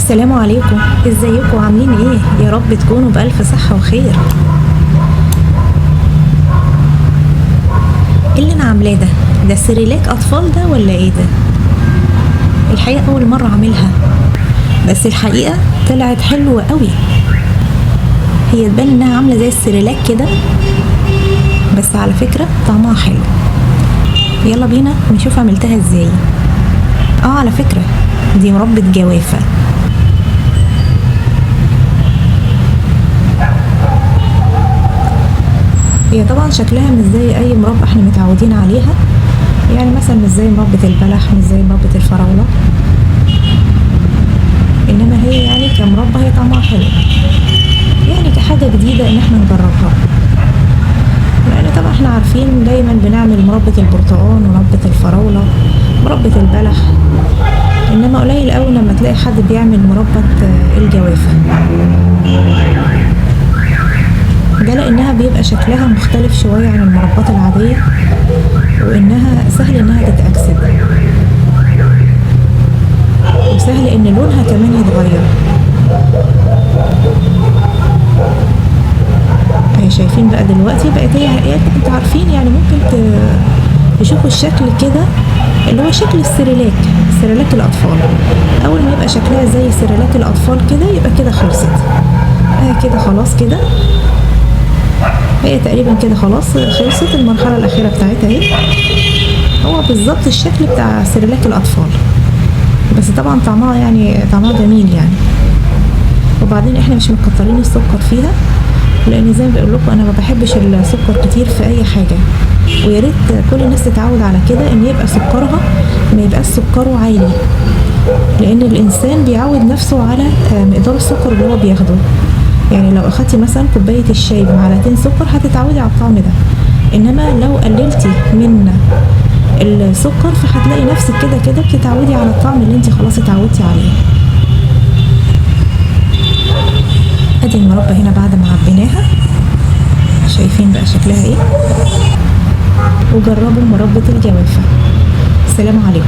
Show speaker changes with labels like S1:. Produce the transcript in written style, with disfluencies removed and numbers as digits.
S1: السلام عليكم، ازيكم عاملين ايه؟ يا رب تكونوا بألف صحة وخير. ايه اللي انا عاملاه ده سيريلاك اطفال ده ولا ايه ده؟ الحقيقة اول مرة اعملها، بس الحقيقة طلعت حلوة قوي. هي تبان انها عاملة زي السيريلاك كده، بس على فكرة طعمها حلو. يلا بينا نشوف عملتها ازاي. على فكرة دي مربى جوافة. هي طبعا شكلها مش زي اي مربى احنا متعودين عليها، يعني مثلا مش زي مربى البلح، مش زي مربى الفراولة، انما هي يعني كمربى هي طعمها حلو، يعني كحاجة جديدة ان احنا نجربها. لان طبعا احنا عارفين دايما بنعمل مربى البرتقال ومربى الفراولة مربى البلح، انما قليل قوي لما تلاقي حد بيعمل مربى الجوافة. ده لانها بيبقى شكلها مختلف شوية عن المربات العادية، وانها سهل انها تتأكسد، وسهل ان لونها كمان يتغير. اهي شايفين بقى دلوقتي بقت هي انتوا عارفين يعني ممكن تشوفوا الشكل كده اللي هو شكل السيريلاك الاطفال. اول ما يبقى شكلها زي سيريلاك الاطفال كده يبقى كده خلصت. كده خلاص كده، هي تقريبا كده خلاص خلصت المرحلة الأخيرة بتاعتها اهي. هو بالظبط الشكل بتاع سيريلاك الأطفال، بس طبعا طعمها جميل يعني. وبعدين احنا مش مكترين السكر فيها، لأن زي ما بقول لكم أنا ما بحبش السكر كتير في أي حاجة، ويا ريت كل الناس تتعود على كده إن يبقى سكرها ما يبقاش سكره عالي، لأن الإنسان بيعود نفسه على مقدار السكر اللي هو بياخده. يعني لو اخدتي مثلا كوبايه الشاي بمعلقتين سكر هتتعودي على الطعم ده، انما لو قللتي من السكر فهتلاقي نفسك كده بتتعودي على الطعم اللي انت خلاص اتعودتي عليه. ادي المربى هنا بعد ما عبيناها، شايفين بقى شكلها ايه. وجربوا مربى الجوافه. السلام عليكم.